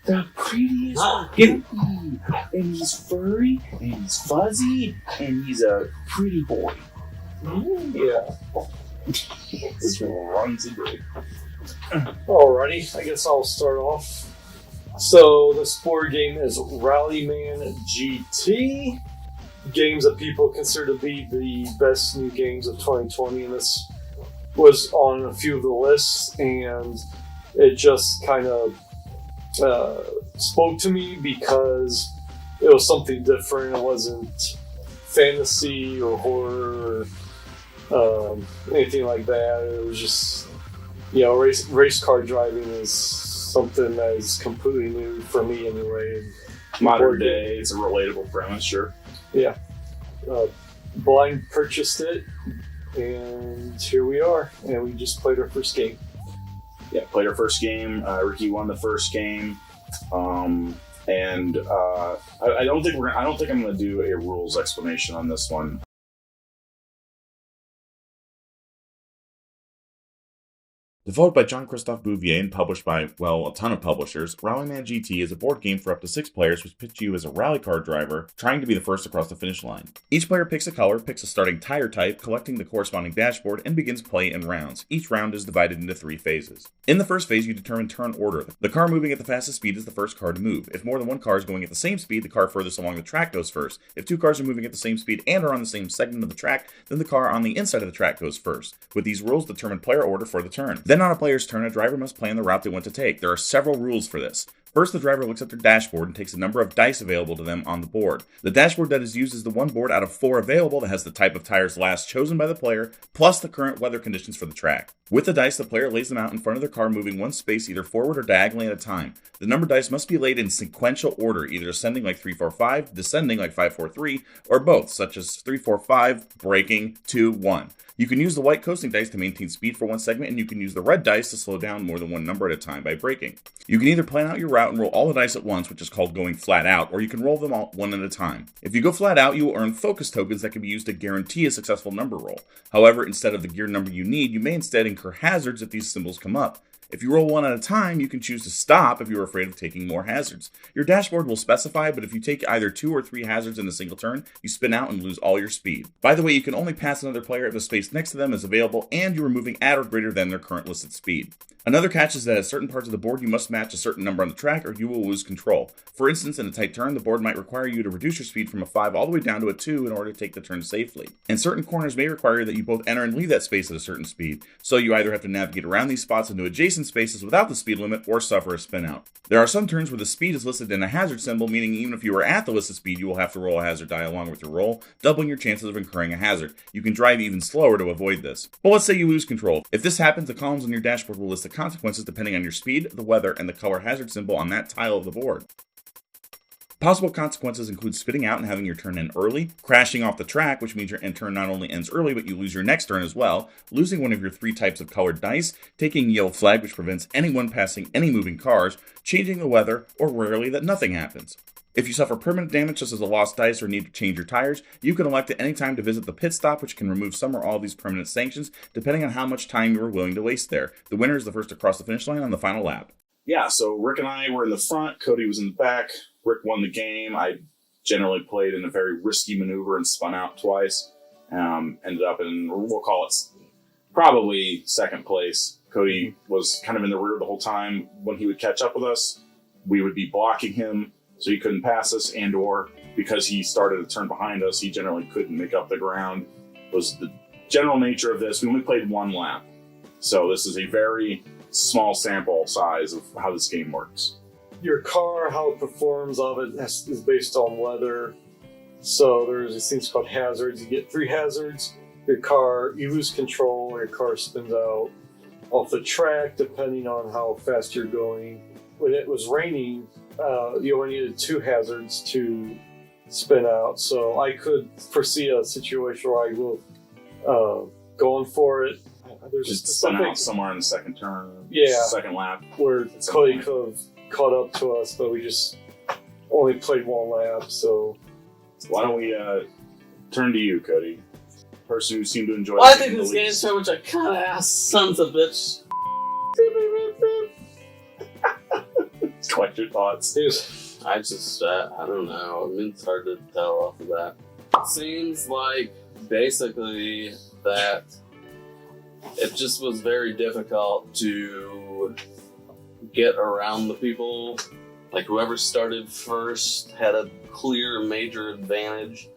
the prettiest puppy. And he's furry, and he's fuzzy, and he's a pretty boy. Yeah. Just runs into it. Alrighty, I guess I'll start off. So this board game is Rallyman GT. Games that people consider to be the best new games of 2020, and this was on a few of the lists, and it just kind of spoke to me because it was something different. It wasn't fantasy or horror or anything like that. It was just, race car driving is something that is completely new for me anyway. Modern day, it's a relatable premise, sure. Yeah. Blind purchased it, and here we are, and we just played our first game. Yeah, played our first game. Ricky won the first game, and I don't think I'm going to do a rules explanation on this one. Developed by Jean-Christophe Bouvier and published by, well, a ton of publishers, Rallyman GT is a board game for up to 6 players which pitch you as a rally car driver trying to be the first across the finish line. Each player picks a color, picks a starting tire type, collecting the corresponding dashboard, and begins play in rounds. Each round is divided into 3 phases. In the first phase, you determine turn order. The car moving at the fastest speed is the first car to move. If more than one car is going at the same speed, the car furthest along the track goes first. If 2 cars are moving at the same speed and are on the same segment of the track, then the car on the inside of the track goes first. With these rules, determine player order for the turn. Then on a player's turn, a driver must plan the route they want to take. There are several rules for this. First, the driver looks at their dashboard and takes a number of dice available to them on the board. The dashboard that is used is the one board out of 4 available that has the type of tires last chosen by the player, plus the current weather conditions for the track. With the dice, the player lays them out in front of their car, moving one space either forward or diagonally at a time. The numbered dice must be laid in sequential order, either ascending like 3, 4, 5, descending like 5, 4, 3, or both, such as 3, 4, 5, braking, 2, 1. You can use the white coasting dice to maintain speed for one segment, and you can use the red dice to slow down more than one number at a time by braking. You can either plan out your route and roll all the dice at once, which is called going flat out, or you can roll them all one at a time. If you go flat out, you will earn focus tokens that can be used to guarantee a successful number roll. However, instead of the gear number you need, you may instead incur hazards if these symbols come up. If you roll one at a time, you can choose to stop if you are afraid of taking more hazards. Your dashboard will specify, but if you take either 2 or 3 hazards in a single turn, you spin out and lose all your speed. By the way, you can only pass another player if the space next to them is available and you are moving at or greater than their current listed speed. Another catch is that at certain parts of the board, you must match a certain number on the track or you will lose control. For instance, in a tight turn, the board might require you to reduce your speed from a 5 all the way down to a 2 in order to take the turn safely. And certain corners may require that you both enter and leave that space at a certain speed, so you either have to navigate around these spots into adjacent spaces without the speed limit or suffer a spin out. There are some turns where the speed is listed in a hazard symbol, meaning even if you are at the listed speed, you will have to roll a hazard die along with your roll, doubling your chances of incurring a hazard. You can drive even slower to avoid this. But let's say you lose control. If this happens, the columns on your dashboard will list the consequences depending on your speed, the weather, and the color hazard symbol on that tile of the board. Possible consequences include spitting out and having your turn end early, crashing off the track, which means your end turn not only ends early, but you lose your next turn as well, losing one of your 3 types of colored dice, taking yellow flag, which prevents anyone passing any moving cars, changing the weather, or rarely that nothing happens. If you suffer permanent damage, such as a lost dice or need to change your tires, you can elect at any time to visit the pit stop, which can remove some or all of these permanent sanctions, depending on how much time you are willing to waste there. The winner is the first to cross the finish line on the final lap. Yeah, so Rick and I were in the front, Cody was in the back. Rick won the game. I generally played in a very risky maneuver and spun out twice. Ended up in, we'll call it probably second place. Cody was kind of in the rear the whole time. When he would catch up with us, we would be blocking him so he couldn't pass us, and or because he started a turn behind us, he generally couldn't make up the ground. Was the general nature of this. We only played 1 lap. So this is a very small sample size of how this game works. Your car, how it performs of it is based on weather. So there's these things called hazards. You get 3 hazards. Your car, you lose control, your car spins out off the track depending on how fast you're going. When it was raining, you only needed 2 hazards to spin out. So I could foresee a situation where I will going for it. There's just spin out somewhere in the second turn, second lap. Where Cody could have caught up to us, but we just only played 1 lap. So why don't we turn to you, Cody? Person who seemed to enjoy. Well, I think this game is so much a kind of ass sons of bitch. collect your thoughts. I just, I don't know. I mean, it's hard to tell off of that. It seems like basically that it just was very difficult to get around the people. Like, whoever started first had a clear major advantage.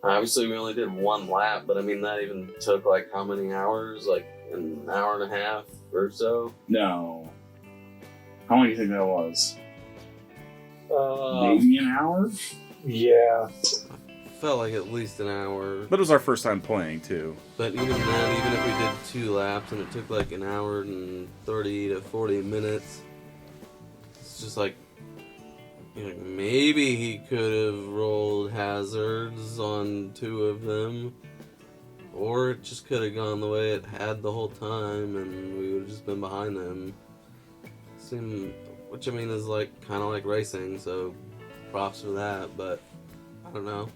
Obviously, we only did one lap, but I mean, that even took like how many hours? Like an hour and a half or so? No. How long do you think that was? Maybe an hour? Yeah. Felt like at least an hour. But it was our first time playing, too. But even then, even if we did 2 laps and it took like an hour and 30 to 40 minutes, it's just like, you know, maybe he could have rolled hazards on 2 of them, or it just could have gone the way it had the whole time and we would have just been behind them. Which I mean is like kind of like racing, so props for that, but I don't know.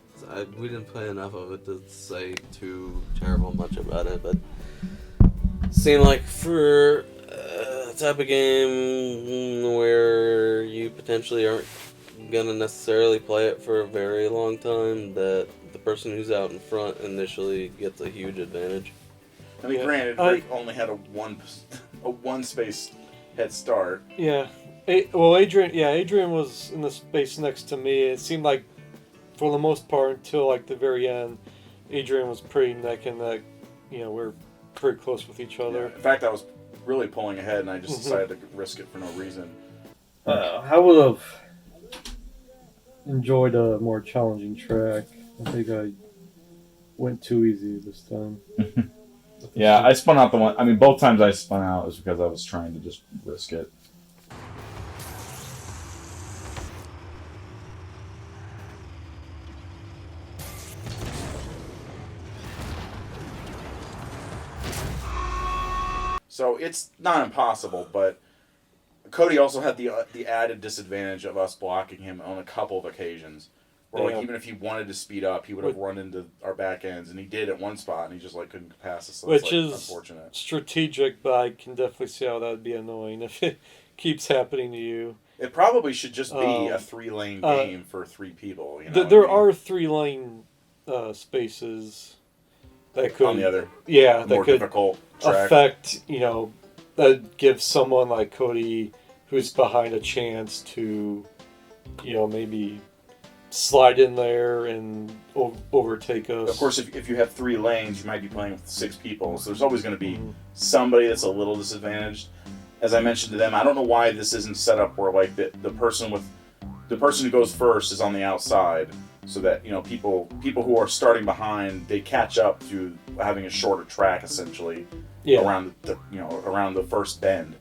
We didn't play enough of it to say too terrible much about it, but it seemed like for a type of game where you potentially aren't gonna necessarily play it for a very long time, that the person who's out in front initially gets a huge advantage. I mean, granted, Rick only had a one space head start. Yeah. Adrian was in the space next to me. It seemed like, for the most part, until like the very end, Adrian was pretty neck and neck. You know, we're pretty close with each other. In fact, I was really pulling ahead, and I just decided to risk it for no reason. I would have enjoyed a more challenging track. I think I went too easy this time. Yeah, I spun out the one. I mean, both times I spun out was because I was trying to just risk it. So it's not impossible, but Cody also had the added disadvantage of us blocking him on a couple of occasions. Where like even if he wanted to speed up, he would have run into our back ends, and he did at one spot, and he just like couldn't pass us. So Which it's, is unfortunate. Strategic, but I can definitely see how that would be annoying if it keeps happening to you. It probably should just be a 3-lane game for 3 people. You know there are 3-lane spaces that could on the other that more could difficult track. affect, that gives someone like Cody who's behind a chance to, maybe slide in there and overtake us. Of course, if you have 3 lanes, you might be playing with 6 people, so there's always going to be somebody that's a little disadvantaged. As I mentioned to them, I don't know why this isn't set up where like the person who goes first is on the outside, so that people who are starting behind, they catch up to having a shorter track essentially around the first bend.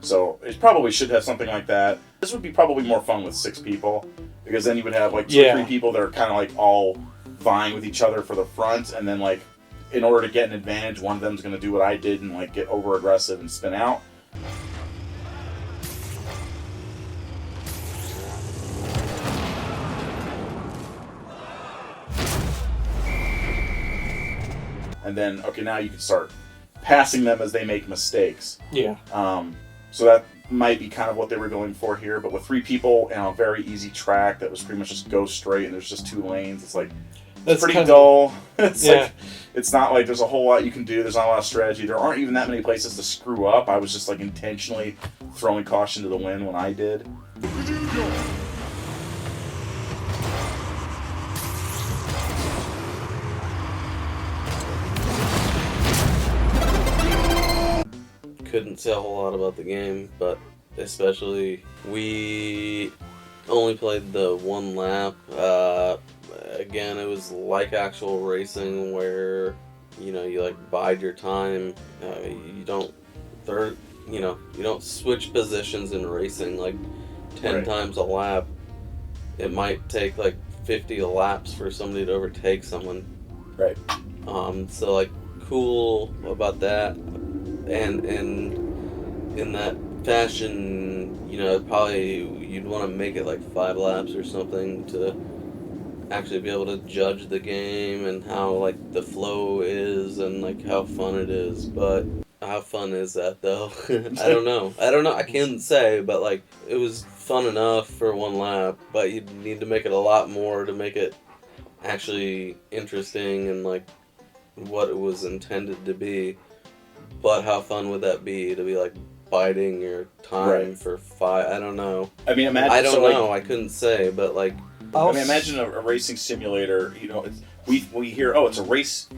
So it probably should have something like that. This would be probably more fun with 6 people, because then you would have like 2 or 3 people that are kind of like all vying with each other for the front, and then like in order to get an advantage, one of them's going to do what I did and like get over aggressive and spin out. And then, okay, now you can start passing them as they make mistakes. Yeah. So that might be kind of what they were going for here, but with 3 people and a very easy track that was pretty much just go straight and there's just 2 lanes, it's like, it's pretty dull. It's not like there's a whole lot you can do. There's not a lot of strategy. There aren't even that many places to screw up. I was just like intentionally throwing caution to the wind when I did. Couldn't say a whole lot about the game, but especially we only played the 1 lap. Again, it was like actual racing where you like bide your time. You don't switch positions in racing like 10 times a lap. It might take like 50 laps for somebody to overtake someone. Right. So like cool about that. And in that fashion, probably you'd want to make it like 5 laps or something to actually be able to judge the game and how like the flow is and like how fun it is. But How fun is that though? I don't know. I can't say, but like it was fun enough for one lap, but you need to make it a lot more to make it actually interesting and like what it was intended to be. But how fun would that be to be like biding your time for 5? I don't know. I mean, imagine. I don't so, know. Like, I couldn't say, but like. I mean, imagine a racing simulator. You know, we hear, oh, it's a race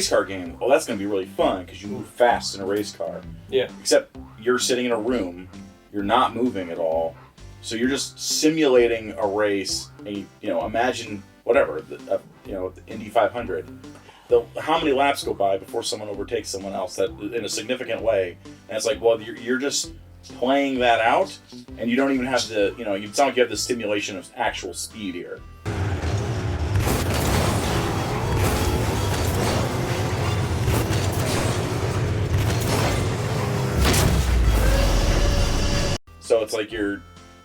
car game. Oh, that's going to be really fun because you move fast in a race car. Yeah. Except you're sitting in a room, you're not moving at all, so you're just simulating a race. And you know, imagine whatever, the Indy 500. How many laps go by before someone overtakes someone else that in a significant way? And it's like, well, you're just playing that out, and you don't even have the, it's not like you have the stimulation of actual speed here. So it's like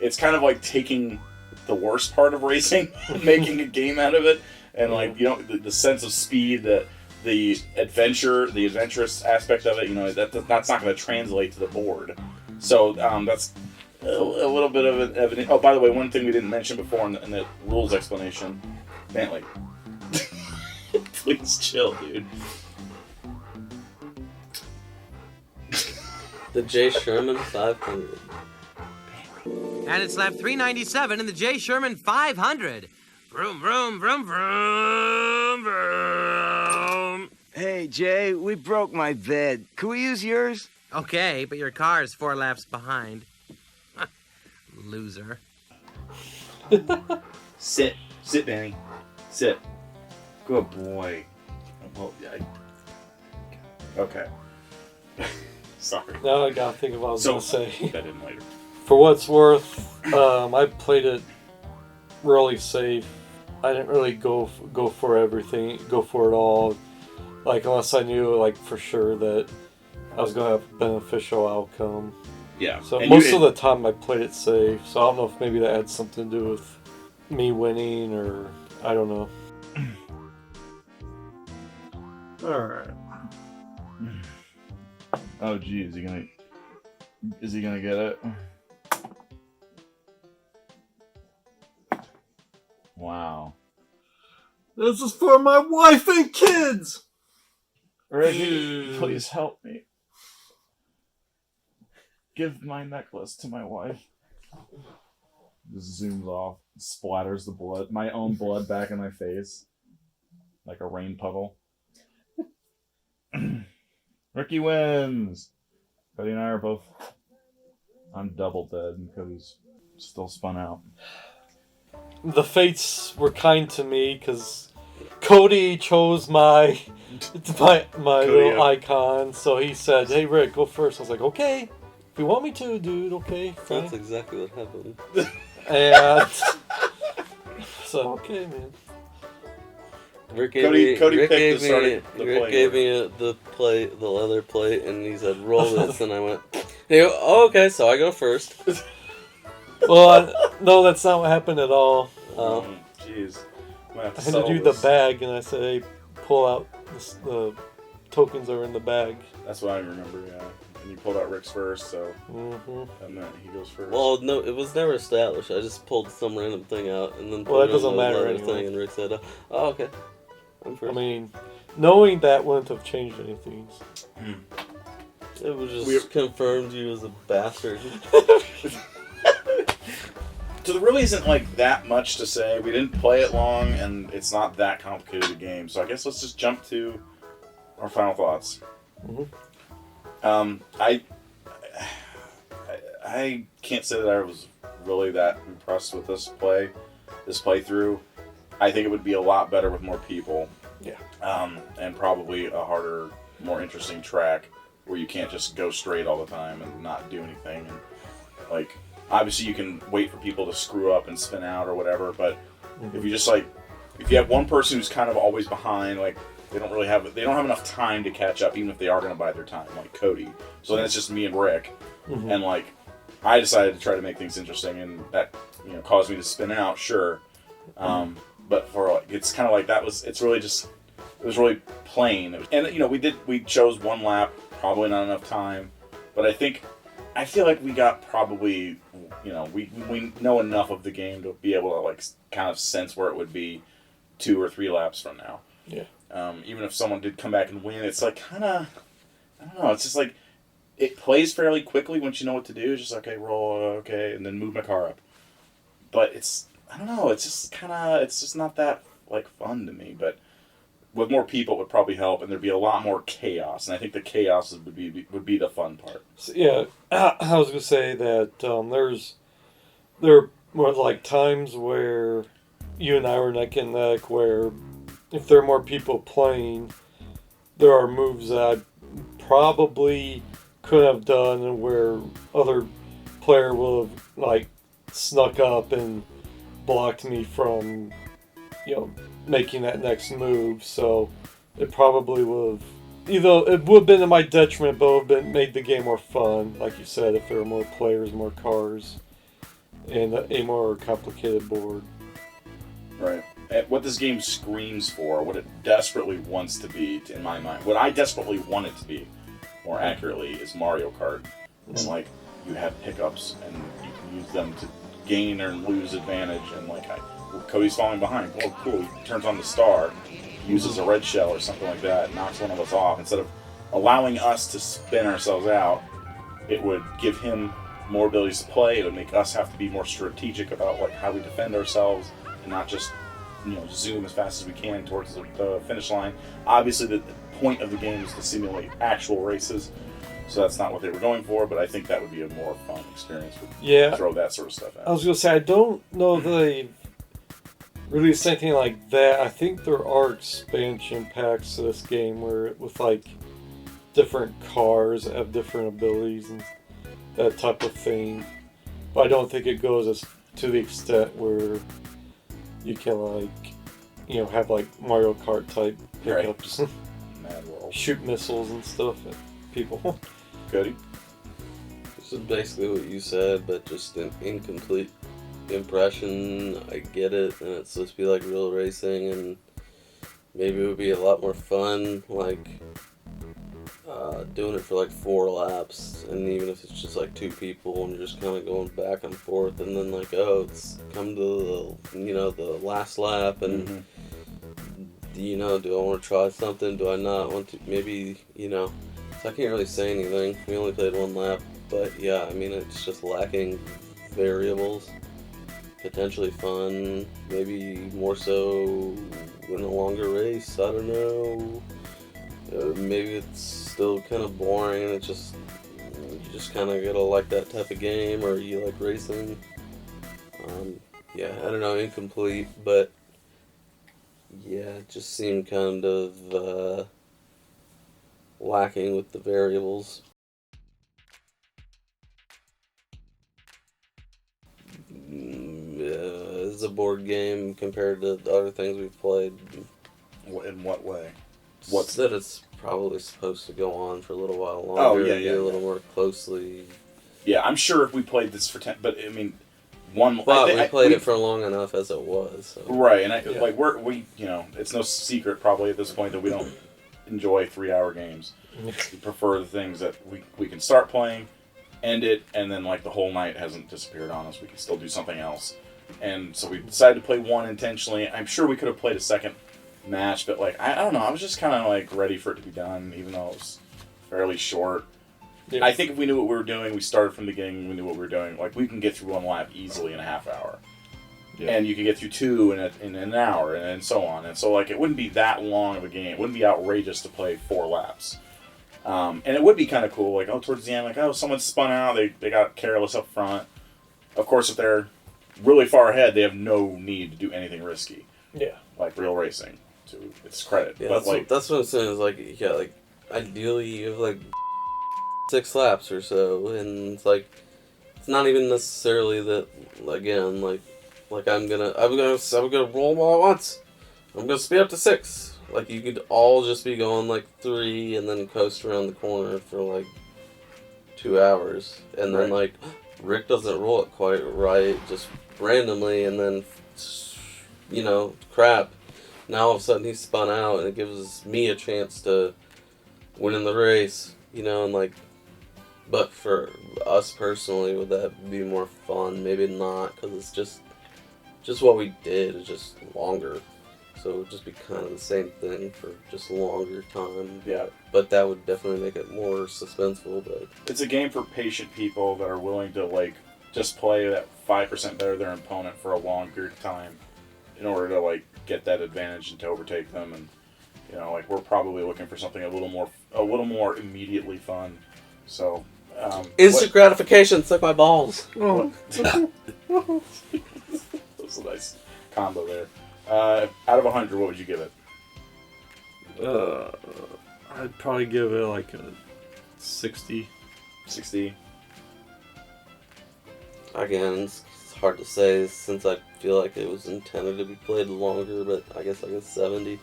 it's kind of like taking the worst part of racing and making a game out of it, and like, the sense of speed, the adventurous aspect of it, that's not going to translate to the board. So that's a little bit of an. Oh, by the way, one thing we didn't mention before in the rules explanation, Bentley, please chill, dude. The J. Sherman 500. And it's lap 397 in the J. Sherman 500. Vroom, vroom, vroom, vroom, vroom. Hey, Jay, we broke my bed. Can we use yours? Okay, but your car's 4 laps behind. Loser. Sit, Danny, sit. Good boy. Well, okay. Sorry. Now I gotta think of what I was gonna say. That in later. For what it's worth, I played it really safe. I didn't really go for everything, go for it all. Like, unless I knew, like, for sure that I was gonna have a beneficial outcome. Yeah. So and most of the time I played it safe. So I don't know if maybe that had something to do with me winning, or I don't know. All right. Oh, gee, is he gonna get it? Wow. This is for my wife and kids! Reggie, please help me. Give my necklace to my wife. Just zooms off, splatters the blood, my own blood back in my face. Like a rain puddle. Ricky wins! Cody and I are both... I'm double dead and Cody's still spun out. The fates were kind to me because Cody chose my little icon. So he said, "Hey Rick, go first." I was like, "Okay, if you want me to, dude. Okay, fine." That's exactly what happened. And so, okay, man. Rick Cody gave the plate, the leather plate, and he said, "Roll this," and I went, "Hey, oh, okay." So I go first. Well, no, that's not what happened at all. Jeez. I had to do the bag, and I said, "Hey, pull out the tokens that are in the bag." That's what I remember, yeah. And you pulled out Rick's first, so Mm-hmm. that meant he goes first. Well, no, it was never established. I just pulled some random thing out, and then Well, that put it doesn't on the matter leather anyway. thing, and Rick said, "Oh, okay, I'm first." I mean, knowing that wouldn't have changed anything. It was just confirmed you was a bastard. So there really isn't like that much to say. We didn't play it long, and it's not that complicated a game. So I guess let's just jump to our final thoughts. Mm-hmm. I can't say that I was really that impressed with this playthrough. I think it would be a lot better with more people. Yeah. And probably a harder, more interesting track where you can't just go straight all the time and not do anything. And like, obviously you can wait for people to screw up and spin out or whatever, but if you just if you have one person who's kind of always behind, like they don't have enough time to catch up, even if they are going to buy their time, like Cody. So then it's just me and Rick, and like I decided to try to make things interesting, and that caused me to spin out, sure. But for it's kind of like it was really plain, and we chose one lap probably not enough time. But I feel like we got probably, we know enough of the game to be able to like kind of sense where it would be 2 or 3 laps from now. Yeah. Even if someone did come back and win, it's like kind of, I don't know, it's just like, it plays fairly quickly once you know what to do. It's just, okay, roll, okay, and then move my car up. But I don't know, it's just not that, like, fun to me. But with more people, it would probably help, and there'd be a lot more chaos. And I think the chaos would be the fun part. So, yeah, I was going to say that there are more, like, times where you and I were neck and neck, where if there are more people playing, there are moves that I probably could have done, and where other player will have like snuck up and blocked me from, making that next move. So it probably would have, it would have been to my detriment, but it would have made the game more fun, like you said, if there were more players, more cars, and a more complicated board. Right. What this game screams for, what it desperately wants to be, in my mind, what I desperately want it to be, more accurately, is Mario Kart. And like, you have pickups, and you can use them to gain or lose advantage. And like, Cody's falling behind. Oh, cool! He turns on the star, uses a red shell or something like that, knocks one of us off. Instead of allowing us to spin ourselves out, it would give him more abilities to play. It would make us have to be more strategic about like how we defend ourselves, and not just zoom as fast as we can towards the finish line. Obviously, the point of the game is to simulate actual races, so that's not what they were going for, but I think that would be a more fun experience to throw that sort of stuff out. I was going to say, I don't know if they've released anything like that. I think there are expansion packs to this game with like different cars that have different abilities and that type of thing, but I don't think it goes to the extent where you can have like Mario Kart type pickups. Right. Mad world. Shoot missiles and stuff at people. Cody? This is basically what you said, but just an incomplete impression. I get it, and it's supposed to be like real racing, and maybe it would be a lot more fun, like doing it for like 4 laps, and even if it's just like 2 people and you're just kind of going back and forth, and then like, it's come to the last lap, and do I want to try something? Do I not want to? Maybe, so I can't really say anything. We only played 1 lap, but yeah, I mean, it's just lacking variables. Potentially fun, maybe more so in a longer race, I don't know. Maybe it's still kind of boring, and you just kind of gotta like that type of game, or you like racing. I don't know, incomplete, but yeah, it just seemed kind of lacking with the variables. It's a board game compared to the other things we've played. In what way? What's that? It's probably supposed to go on for a little while longer. A little more closely. Yeah, I'm sure if we played this for 10, but I mean, we played it for long enough as it was. So. Right, and we it's no secret probably at this point that we don't enjoy 3-hour games. We prefer the things that we can start playing, end it, and then like the whole night hasn't disappeared on us. We can still do something else. And so we decided to play 1 intentionally. I'm sure we could have played a second match, but like I don't know, I was just kind of like ready for it to be done, even though it was fairly short. Yeah. I think if we knew what we were doing, we started from the beginning, we knew what we were doing, like we can get through 1 lap easily in a half hour. Yeah. And you can get through 2 in an hour, and so on. And so like it wouldn't be that long of a game. It wouldn't be outrageous to play 4 laps. And it would be kind of cool, like, towards the end, like, someone spun out, they got careless up front. Of course, if they're really far ahead, they have no need to do anything risky. Yeah. Like real racing, to its credit. Yeah, but that's what I'm saying, is like, ideally you have like 6 laps or so, and it's like, it's not even necessarily that, again, like I'm gonna roll them all at once. I'm gonna speed up to 6. Like, you could all just be going like 3 and then coast around the corner for like 2 hours. And then like, Rick doesn't roll it quite right, just randomly, and then, crap. Now all of a sudden he's spun out, and it gives me a chance to win in the race. You know, and like, but for us personally, would that be more fun? Maybe not, because it's just what we did is just longer. So it would just be kind of the same thing for just a longer time. Yeah. But that would definitely make it more suspenseful. But It's a game for patient people that are willing to, like, just play that 5% better than their opponent for a longer time in order to, like, get that advantage and to overtake them. And, you know, like, we're probably looking for something a little more immediately fun. So, instant gratification, suck my balls. Oh. that was a nice combo there. Out of 100, what would you give it? I'd probably give it like a 60. 60? Again, it's hard to say since I feel like it was intended to be played longer, but I guess 70.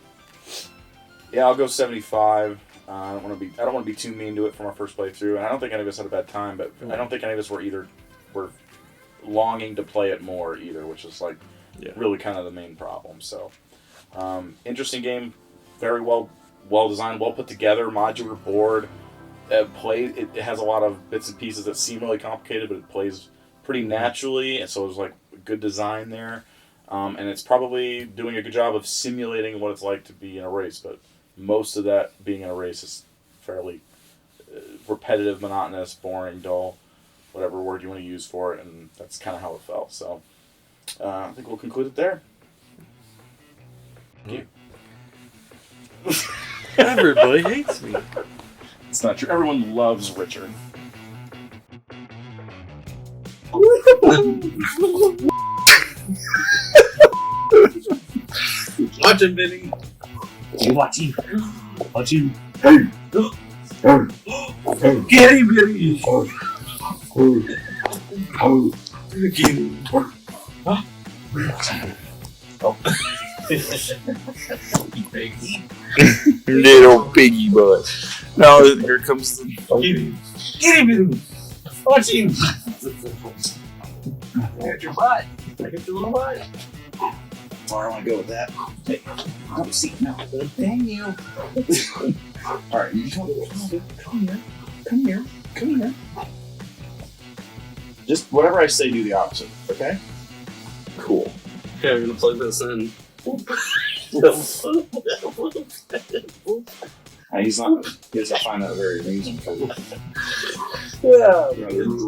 Yeah, I'll go 75. I don't want to be too mean to it from our first playthrough, and I don't think any of us had a bad time, but I don't think any of us were longing to play it more either, which is like really kind of the main problem. So, interesting game, very well designed, well put together, modular board. It has a lot of bits and pieces that seem really complicated, but it plays pretty naturally, and so there's like good design there. And it's probably doing a good job of simulating what it's like to be in a race, but most of that being in a race is fairly repetitive, monotonous, boring, dull, whatever word you want to use for it, and that's kind of how it felt. So I think we'll conclude it there. Thank you. Everybody hates me. It's not true. Everyone loves Richard. Watch him, Vinny. Watch him. Watch him. Get him, Vinny. Get him. Huh? Oh. Little piggy boy. Now here comes the. Get him. Watch him. I got your butt. I got your little butt. Or I want to go with that. Hey, don't see no. Dang you. All right, you come here. Come here. Come here. Just whatever I say, do the opposite. Okay. Cool. Okay, we're gonna plug this in. He doesn't find that very amusing. Yeah.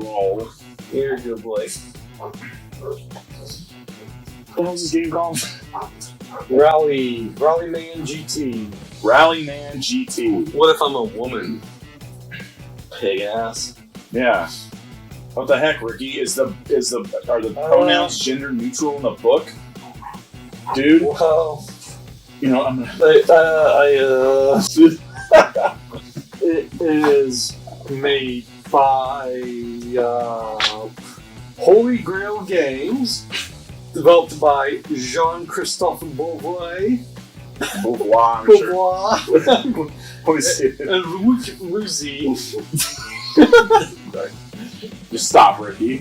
Roll. You're a good boy. What was this game called? Rallyman GT. Rallyman GT. What if I'm a woman? Pig ass. Yeah. What the heck, Ricky? Are the pronouns gender neutral in the book? Dude. Well, You know, I'm gonna. It is made by Holy Grail Games, developed by Jean-Christophe Beauvois. Beauvoir, I'm sure. Beauvois. And And Ruzi. Just stop, Ricky.